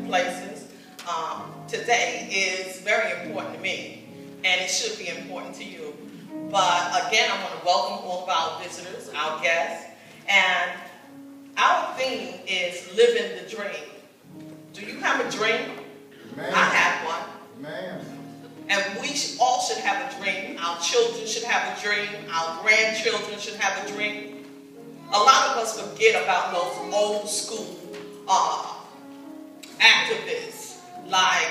places, today is very important to me, and it should be important to you. But again, I want to welcome all of our visitors, our guests, and our theme is living the dream. Do you have a dream? Man. I have one. Man. And we all should have a dream. Our children should have a dream. Our grandchildren should have a dream. A lot of us forget about those old school activists like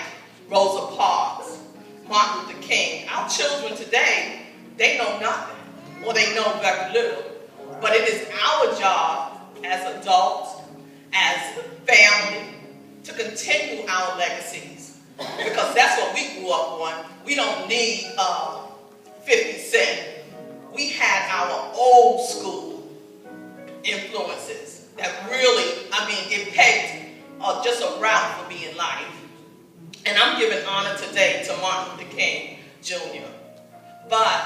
Rosa Parks, Martin Luther King. Our children today, they know nothing, or they know very little. But it is our job as adults, as family, to continue our legacies. Because that's what we grew up on. We don't need 50 Cent. We had our old school influences that really, it pegged just a route for me in life. And I'm giving honor today to Martin Luther King, Jr. But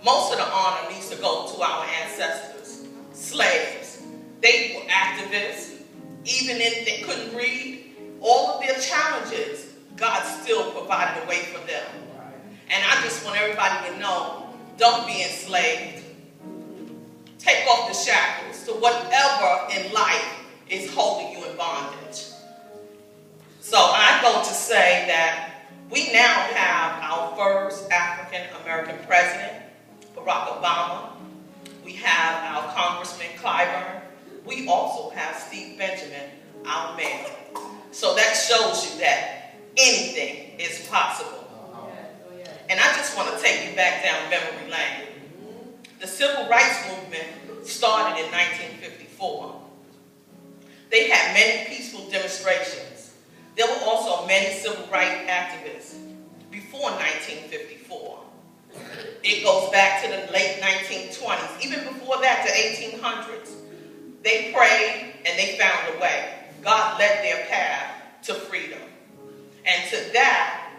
most of the honor needs to go to our ancestors, slaves. They were activists. Even if they couldn't read, all of their challenges, God still provided a way for them. And I just want everybody to know, don't be enslaved. Take off the shackles to whatever in life is holding you in bondage. So I go to say that we now have our first African American president, Barack Obama. We have our Congressman Clyburn. We also have Steve Benjamin, our mayor. So that shows you that anything is possible. And I just want to take you back down memory lane. The Civil Rights Movement started in 1954. They had many peaceful demonstrations. There were also many civil rights activists before 1954. It goes back to the late 1920s. Even before that, the 1800s. They prayed and they found a way. God led their path to freedom. And to that,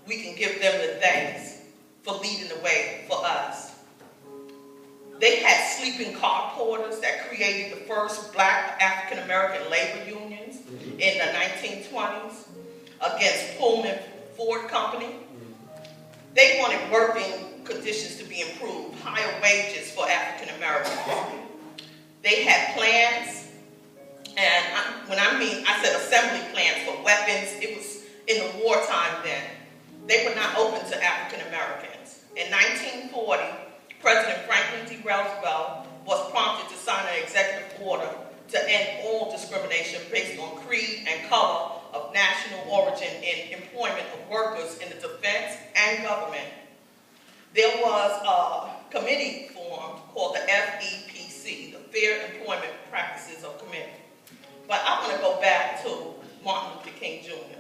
we can give them the thanks for leading the way for us. They had sleeping car porters that created the first black African American labor unions in the 1920s against Pullman Ford Company. They wanted working conditions to be improved, higher wages for African Americans. They had plans, and when I said assembly plans for weapons, it was in the wartime then. They were not open to African Americans. In 1940, President Franklin D. Roosevelt was prompted to sign an executive order to end all discrimination based on creed and color of national origin in employment of workers in the defense and government. There was a committee formed called the FEPC, the Fair Employment Practices of Committee. But I want to go back to Martin Luther King Jr.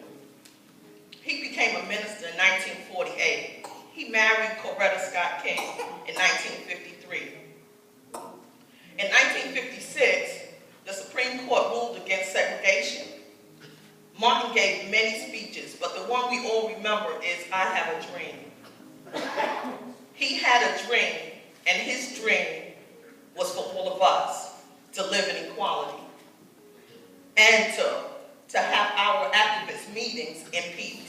He became a minister in 1948. He married Coretta Scott King in 1953. In 1956, the Supreme Court ruled against segregation. Martin gave many speeches, but the one we all remember is I Have a Dream. He had a dream, and his dream was for all of us to live in equality and to have our activist meetings in peace.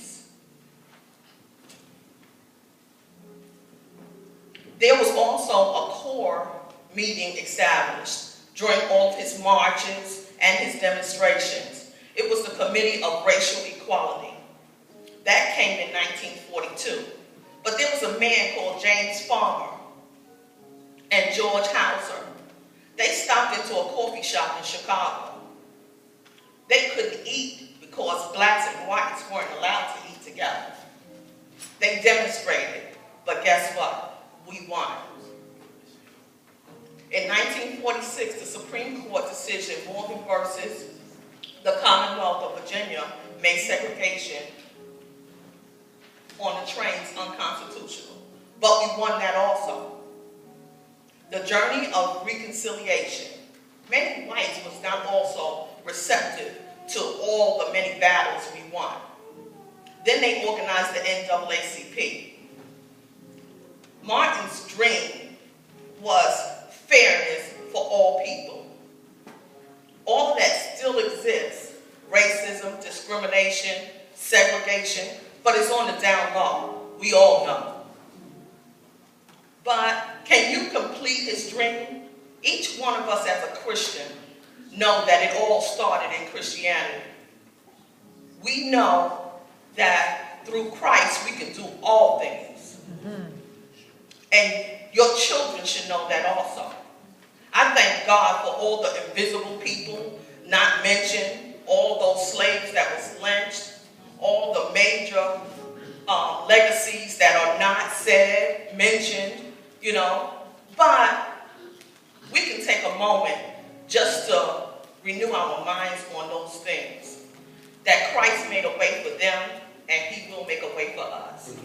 There was also a core meeting established during all of his marches and his demonstrations. It was the Committee of Racial Equality. That came in 1942. But there was a man called James Farmer and George Hauser. They stopped into a coffee shop in Chicago. They couldn't eat because blacks and whites weren't allowed to eat together. They demonstrated, but guess what? We won. In 1946, the Supreme Court decision, Morgan versus the Commonwealth of Virginia, made segregation on the trains unconstitutional. But we won that also. The journey of reconciliation. Many whites was not also receptive to all the many battles we won. Then they organized the NAACP. Martin's dream was fairness for all people. All of that still exists, racism, discrimination, segregation, but it's on the down low. We all know. But can you complete his dream? Each one of us as a Christian know that it all started in Christianity. We know that through Christ we can do all things. And your children should know that also. I thank God for all the invisible people not mentioned, all those slaves that was lynched, all the major legacies that are not said, mentioned, you know. But we can take a moment just to renew our minds on those things. That Christ made a way for them, and he will make a way for us.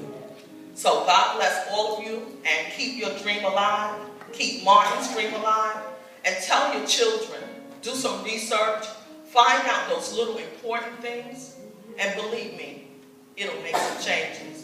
So God bless all of you, and keep your dream alive. Keep Martin's dream alive. And tell your children, do some research, find out those little important things, and believe me, it'll make some changes.